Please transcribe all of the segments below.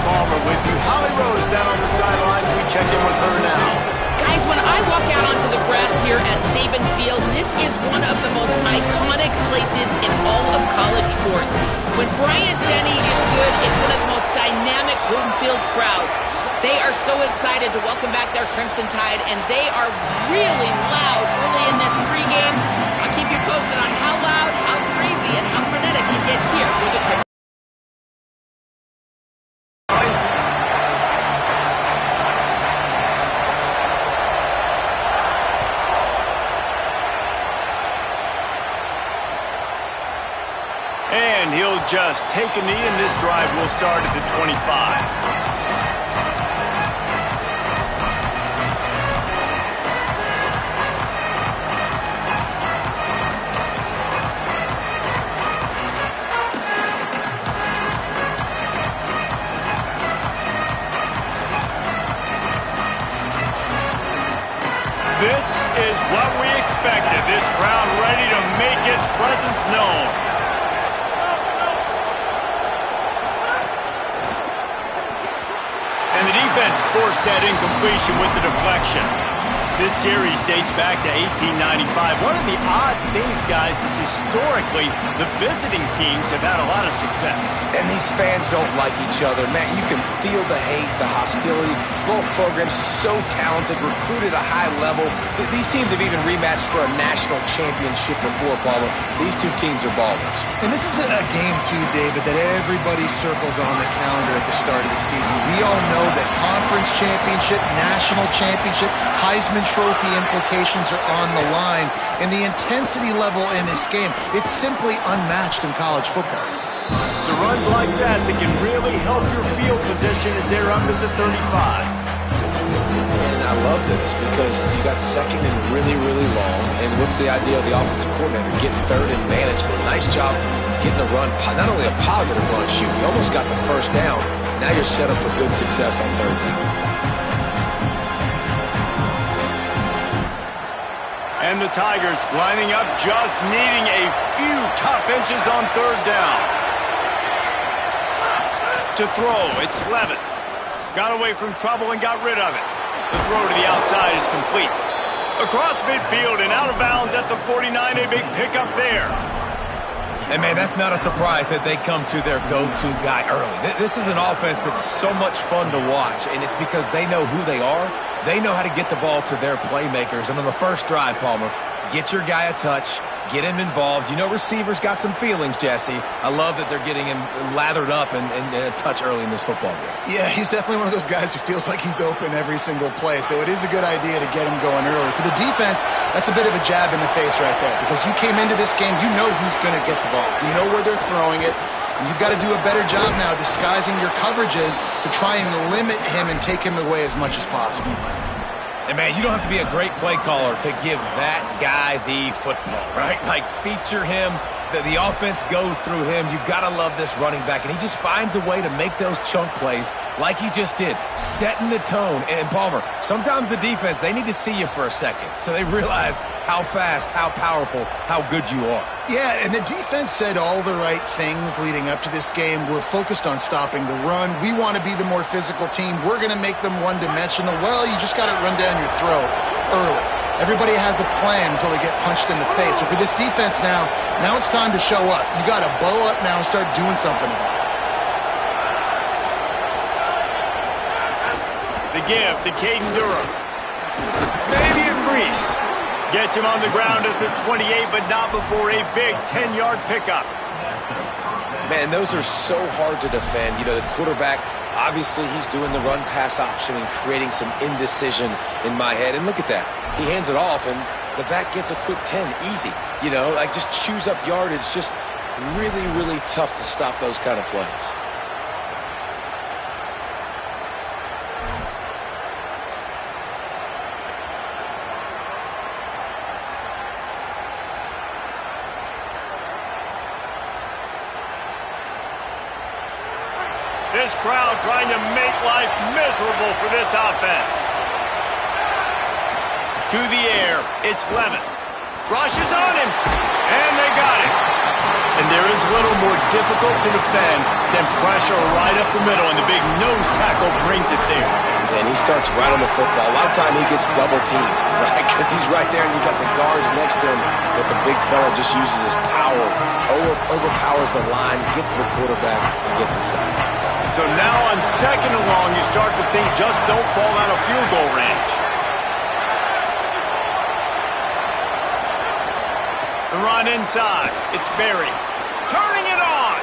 Palmer with you. Holly Rose down on the sidelines. We check in with her now. Guys, when I walk out onto the grass here at Saban Field, this is one of the most iconic places in all of college sports. When Bryant Denny is good, it's one of the most dynamic home field crowds. They are so excited to welcome back their Crimson Tide, and they are really loud early in this pregame. I'll keep you posted on how loud, how crazy, and how frenetic it gets here for the Crimson. And he'll just take a knee, and this drive will start at the 25. This is what we expected. This crowd ready to make its presence known. And the defense forced that incompletion with the deflection. This series dates back to 1895. One of the odd things, guys, is historically the visiting teams have had a lot of success. And these fans don't like each other. Man, you can feel the hate, the hostility. Both programs so talented, recruited at a high level. These teams have even rematched for a national championship before, Paulo. These two teams are ballers. And this is a game, too, David, that everybody circles on the calendar at the start of the season. We all know that conference championship, national championship, Heisman Trophy implications are on the line. And the intensity level in this game, it's simply unmatched in college football. So runs like that can really help your field position as they're up at the 35. And I love this because you got second and really, really long. And what's the idea of the offensive coordinator? Get third and manageable. Nice job getting the run, not only a positive run, shoot, you almost got the first down. Now you're set up for good success on third down. And the Tigers lining up, just needing a few tough inches on third down. To throw, it's Levitt. Got away from trouble and got rid of it. The throw to the outside is complete. Across midfield and out of bounds at the 49, a big pickup there. And, man, that's not a surprise that they come to their go-to guy early. This is an offense that's so much fun to watch, and it's because they know who they are. They know how to get the ball to their playmakers. And on the first drive, Palmer, get your guy a touch, get him involved. You know receivers got some feelings, Jesse. I love that they're getting him lathered up and a touch early in this football game. Yeah, he's definitely one of those guys who feels like he's open every single play, so it is a good idea to get him going early. For the defense, that's a bit of a jab in the face right there because you came into this game, you know who's going to get the ball. You know where they're throwing it. And you've got to do a better job now disguising your coverages to try and limit him and take him away as much as possible. And, man, you don't have to be a great play caller to give that guy the football, right? Like, feature him. The offense goes through him. You've got to love this running back. And he just finds a way to make those chunk plays like he just did, setting the tone. And, Palmer, sometimes the defense, they need to see you for a second so they realize how fast, how powerful, how good you are. Yeah, and the defense said all the right things leading up to this game. We're focused on stopping the run. We want to be the more physical team. We're going to make them one-dimensional. Well, you just got to run down your throat early. Everybody has a plan until they get punched in the face. So for this defense now it's time to show up. You got to bow up now and start doing something about it. The give to Caden Durham. Maybe a crease. Gets him on the ground at the 28, but not before a big 10-yard pickup. Man, those are so hard to defend. You know, the quarterback, obviously he's doing the run-pass option and creating some indecision in my head. And look at that. He hands it off, and the back gets a quick 10. Easy. You know, like just chews up yardage. Just really, really tough to stop those kind of plays. This crowd trying to make life miserable for this offense. To the air, it's Levitt. Rushes on him, and they got him. And there is little more difficult to defend than pressure right up the middle, and the big nose tackle brings it there. And he starts right on the football. A lot of time he gets double-teamed, right? Because he's right there, and you got the guards next to him, but the big fella just uses his power, overpowers the line, gets to the quarterback, and gets the sack. So now on 2nd and long, you start to think just don't fall out of field goal range. The run inside. It's Berry. Turning it on.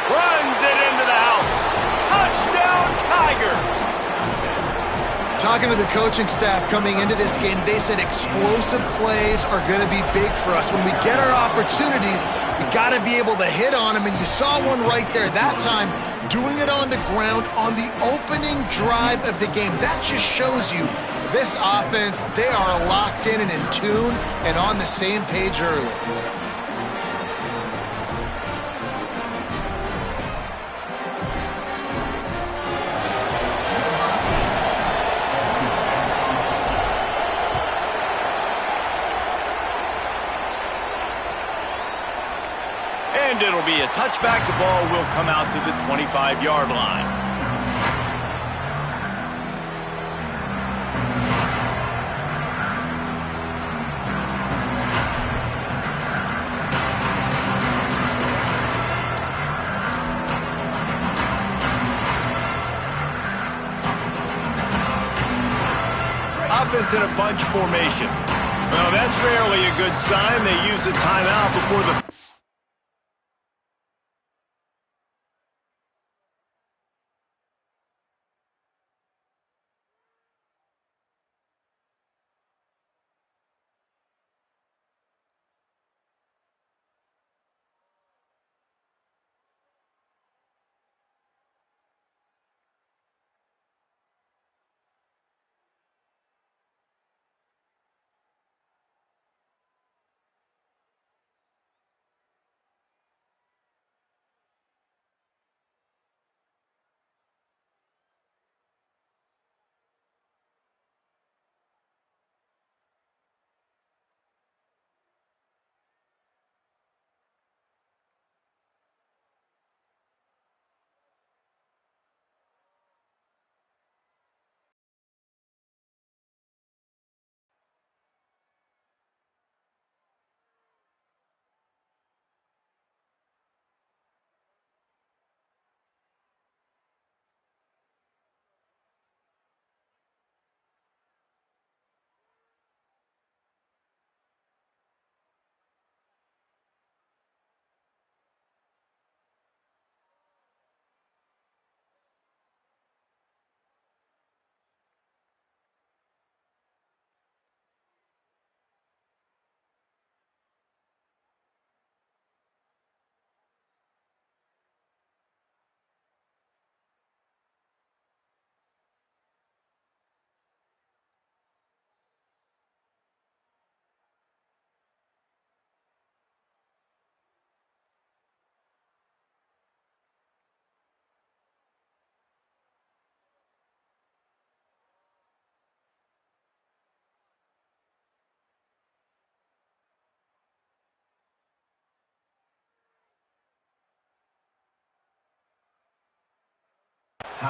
Runs it into the house. Touchdown, Tigers. Talking to the coaching staff coming into this game, they said explosive plays are going to be big for us. When we get our opportunities, we got to be able to hit on them, and you saw one right there that time, doing it on the ground on the opening drive of the game. That just shows you this offense, they are locked in and in tune and on the same page early. And it'll be a touchback. The ball will come out to the 25-yard line. Offense in a bunch formation. Well, that's rarely a good sign. They use a timeout before the...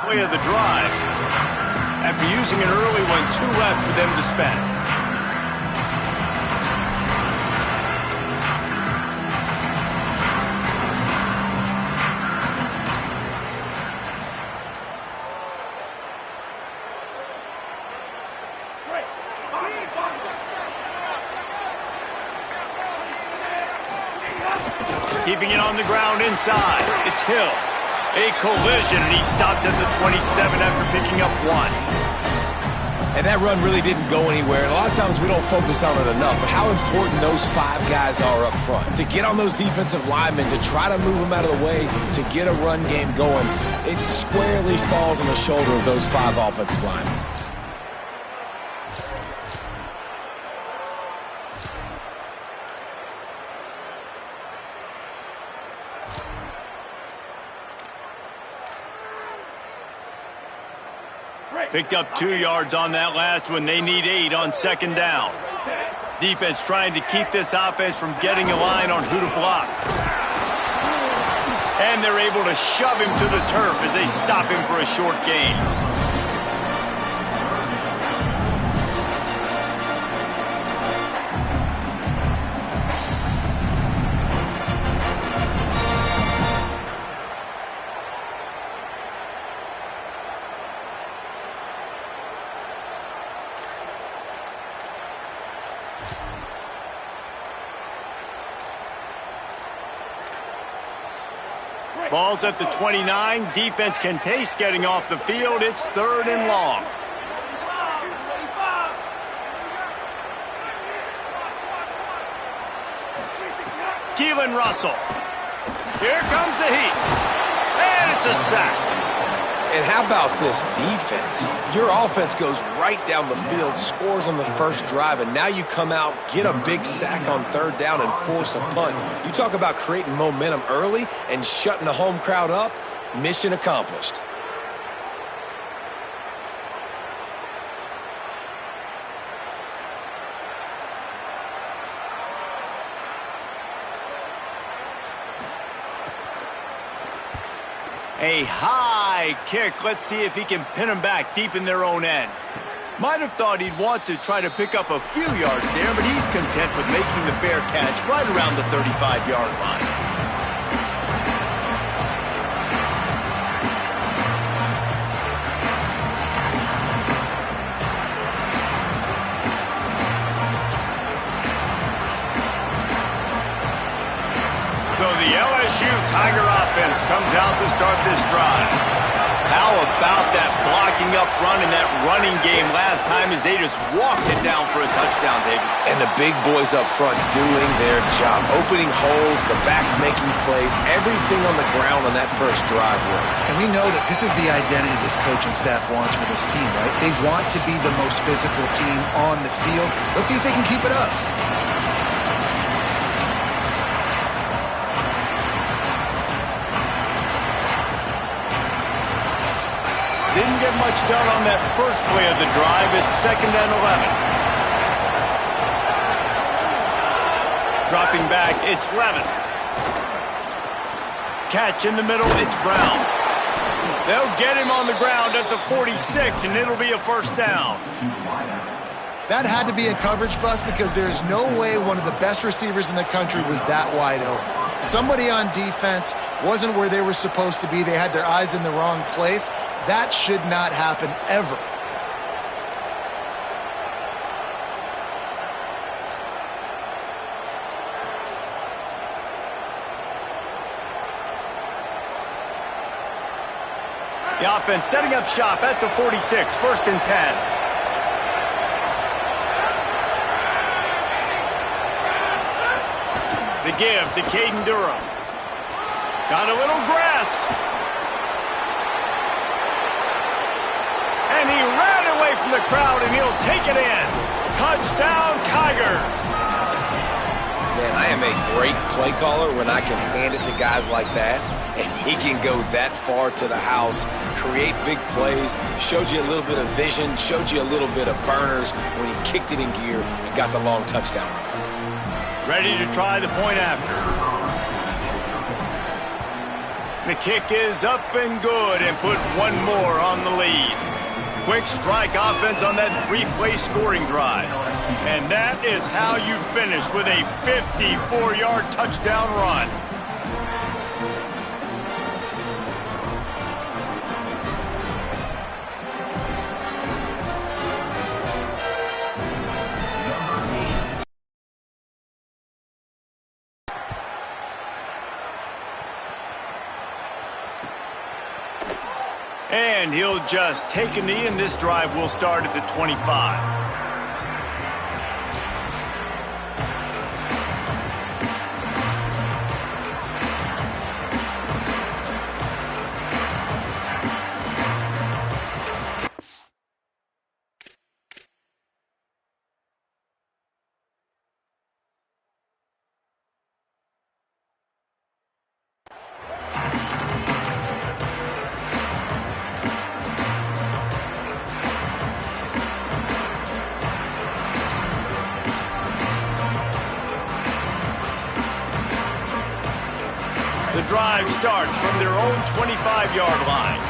Play of the drive. After using an early one, 2 left for them to spend. Keeping it on the ground inside. It's Hill. A collision, and he stopped at the 27 after picking up 1. And that run really didn't go anywhere. And a lot of times we don't focus on it enough, but how important those 5 guys are up front. To get on those defensive linemen, to try to move them out of the way, to get a run game going, it squarely falls on the shoulder of those 5 offensive linemen. Picked up 2 yards on that last one. They need 8 on 2nd down. Defense trying to keep this offense from getting a line on who to block. And they're able to shove him to the turf as they stop him for a short gain. Ball's at the 29. Defense can taste getting off the field. It's 3rd and long. Keelan Russell. Here comes the heat. And it's a sack. And how about this defense? Your offense goes right down the field, scores on the first drive, and now you come out, get a big sack on 3rd down, and force a punt. You talk about creating momentum early and shutting the home crowd up. Mission accomplished. A high kick. Let's see if he can pin them back deep in their own end. Might have thought he'd want to try to pick up a few yards there, but he's content with making the fair catch right around the 35-yard line. So the LSU Tiger offense comes out to start this drive. How about that blocking up front and that running game last time as they just walked it down for a touchdown, David? And the big boys up front doing their job, opening holes, the backs making plays, everything on the ground on that first drive worked. And we know that this is the identity this coaching staff wants for this team, right? They want to be the most physical team on the field. Let's see if they can keep it up. Didn't get much done on that first play of the drive. It's 2nd and 11. Dropping back, it's Levin. Catch in the middle, it's Brown. They'll get him on the ground at the 46, and it'll be a 1st down. That had to be a coverage bust because there's no way one of the best receivers in the country was that wide open. Somebody on defense wasn't where they were supposed to be. They had their eyes in the wrong place. That should not happen ever. The offense setting up shop at the 46, 1st and 10. The give to Caden Durham. Got a little grass. And he ran away from the crowd, and he'll take it in. Touchdown, Tigers. Man, I am a great play caller when I can hand it to guys like that, and he can go that far to the house, create big plays, showed you a little bit of vision, showed you a little bit of burners when he kicked it in gear and got the long touchdown. Ready to try the point after. The kick is up and good and put one more on the lead. Quick strike offense on that 3-play scoring drive. And that is how you finish with a 54-yard touchdown run. And he'll just take a knee, and this drive will start at the 25. The drive starts from their own 25-yard line.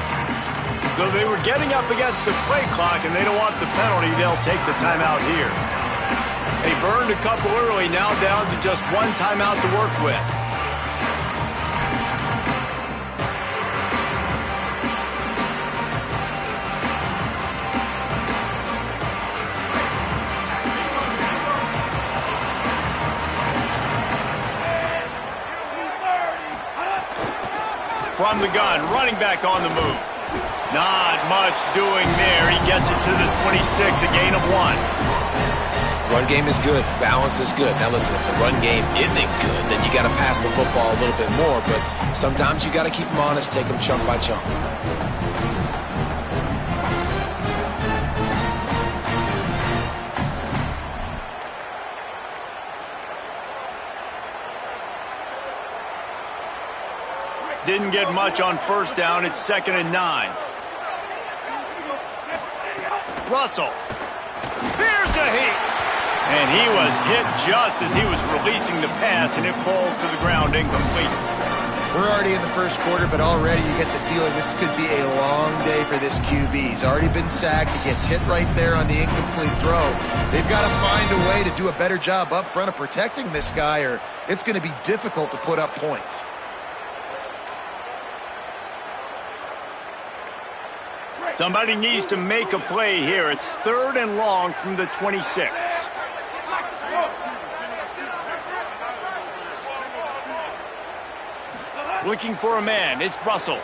So they were getting up against the play clock, and they don't want the penalty. They'll take the timeout here. They burned a couple early, now down to just one timeout to work with. From the gun, running back on the move. Not much doing there. He gets it to the 26, a gain of 1. Run game is good. Balance is good. Now listen, if the run game isn't good, then you got to pass the football a little bit more. But sometimes you got to keep them honest, take them chunk by chunk. Didn't get much on first down. It's 2nd and 9. Russell. Here's a hit. And he was hit just as he was releasing the pass, and it falls to the ground incomplete. We're already in the first quarter, but already you get the feeling this could be a long day for this QB. He's already been sacked. He gets hit right there on the incomplete throw. They've got to find a way to do a better job up front of protecting this guy, or it's going to be difficult to put up points. Somebody needs to make a play here. It's 3rd and long from the 26. Looking for a man. It's Russell.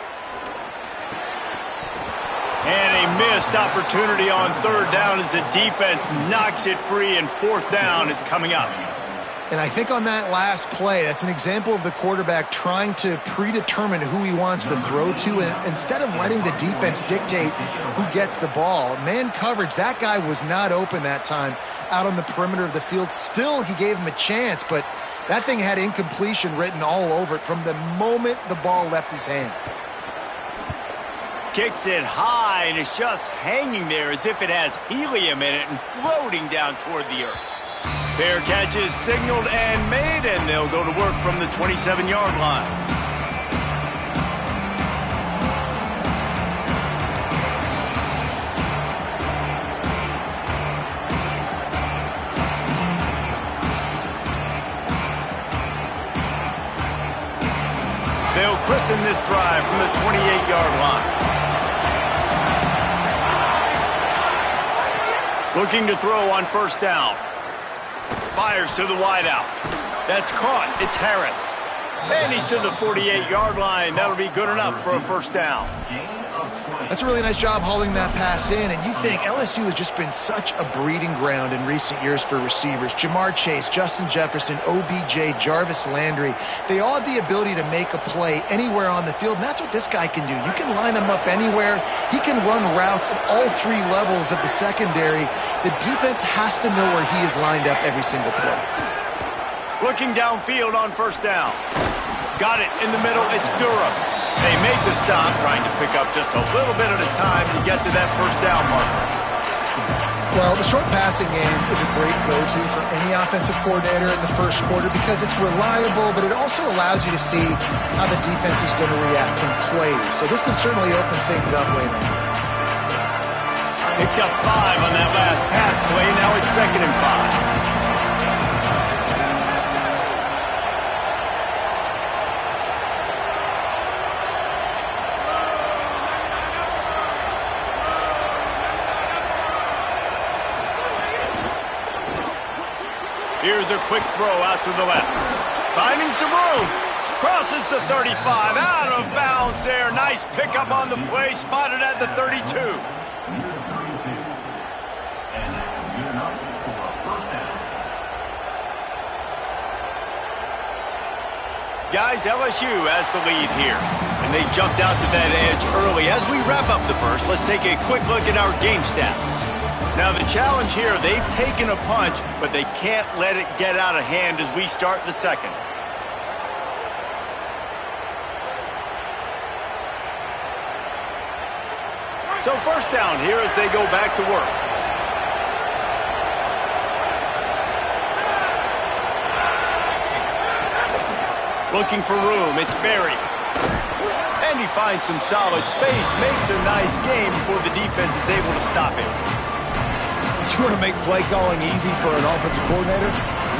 And a missed opportunity on 3rd down as the defense knocks it free, and 4th down is coming up. And I think on that last play, that's an example of the quarterback trying to predetermine who he wants to throw to, and instead of letting the defense dictate who gets the ball. Man coverage, that guy was not open that time out on the perimeter of the field. Still, he gave him a chance, but that thing had incompletion written all over it from the moment the ball left his hand. Kicks it high, and it's just hanging there as if it has helium in it and floating down toward the earth. Fair catch is signaled and made, and they'll go to work from the 27-yard line. They'll christen this drive from the 28-yard line. Looking to throw on first down. Fires to the wideout. That's caught. It's Harris. And he's to the 48-yard line. That'll be good enough for a first down. That's a really nice job hauling that pass in, and you think LSU has just been such a breeding ground in recent years for receivers. Jamar Chase, Justin Jefferson, OBJ, Jarvis Landry, they all have the ability to make a play anywhere on the field, and that's what this guy can do. You can line him up anywhere. He can run routes at all 3 levels of the secondary. The defense has to know where he is lined up every single play. Looking downfield on first down. Got it in the middle. It's Durham. They make the stop, trying to pick up just a little bit at a time to get to that first down marker. Well, the short passing game is a great go-to for any offensive coordinator in the first quarter because it's reliable, but it also allows you to see how the defense is going to react in plays. So this can certainly open things up later on. Picked up 5 on that last pass play. Now it's 2nd and 5. Here's a quick throw out to the left. Finding some room. Crosses the 35. Out of bounds there. Nice pickup on the play. Spotted at the 32. Guys, LSU has the lead here. And they jumped out to that edge early. As we wrap up the first, let's take a quick look at our game stats. Now, the challenge here, they've taken a punch, but they can't let it get out of hand as we start the second. So first down here as they go back to work. Looking for room. It's Barry. And he finds some solid space. Makes a nice game before the defense is able to stop him. You want to make play calling easy for an offensive coordinator?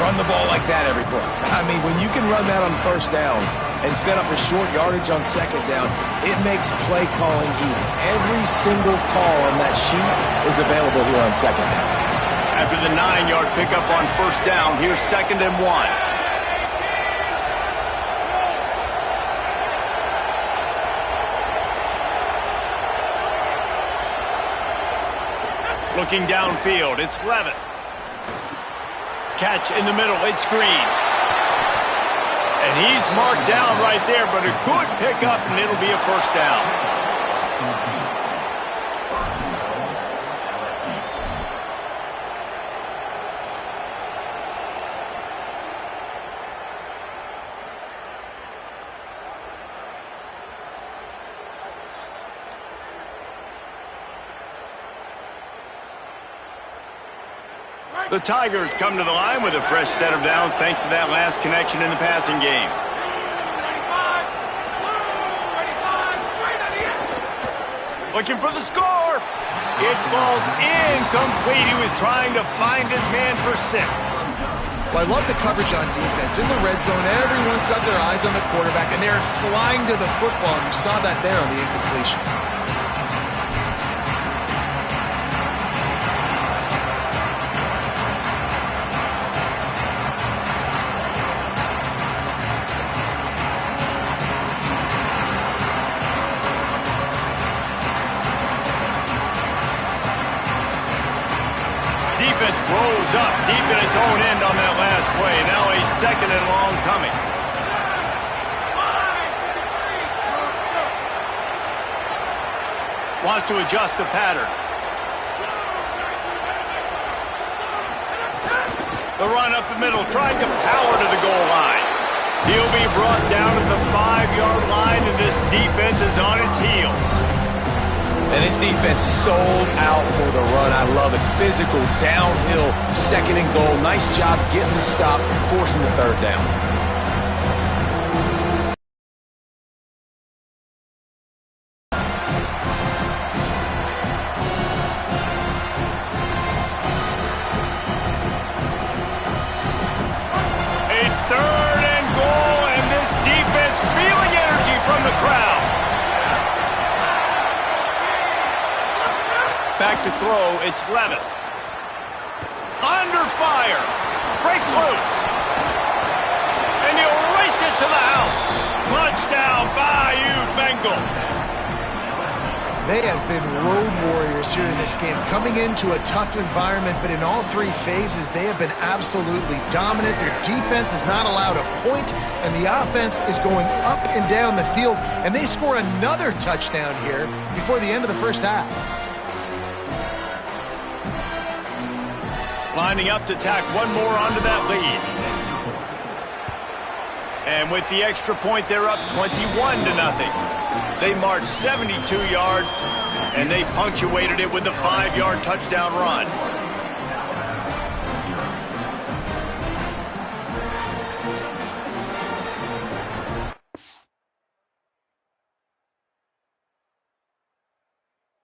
Run the ball like that every play. I mean, when you can run that on first down and set up a short yardage on second down, it makes play calling easy. Every single call on that sheet is available here on second down. After the 9-yard pickup on first down, here's 2nd and 1. Looking downfield, it's Levitt. Catch in the middle, it's Green. And he's marked down right there, but a good pickup, and it'll be a first down. The Tigers come to the line with a fresh set of downs thanks to that last connection in the passing game. Looking for the score. It falls incomplete. He was trying to find his man for 6. Well, I love the coverage on defense. In the red zone, everyone's got their eyes on the quarterback, and they're flying to the football, and you saw that there on the incompletion. Defense rose up deep in its own end on that last play. Now a 2nd and long coming. Wants to adjust the pattern. The run up the middle, trying to power to the goal line. He'll be brought down to the 5-yard line, and this defense is on its heels. And his defense sold out for the run. I love it. Physical, downhill, 2nd and goal. Nice job getting the stop, forcing the 3rd down. A 3rd and goal, and this defense feeling energy from the crowd. Back to throw, it's Levitt. Under fire. Breaks loose. And he'll race it to the house. Touchdown, Bayou Bengals. They have been road warriors here in this game, coming into a tough environment, but in all 3 phases, they have been absolutely dominant. Their defense is not allowed a point, and the offense is going up and down the field, and they score another touchdown here before the end of the first half. Lining up to tack one more onto that lead. And with the extra point, they're up 21-0. They marched 72 yards, and they punctuated it with a 5-yard touchdown run.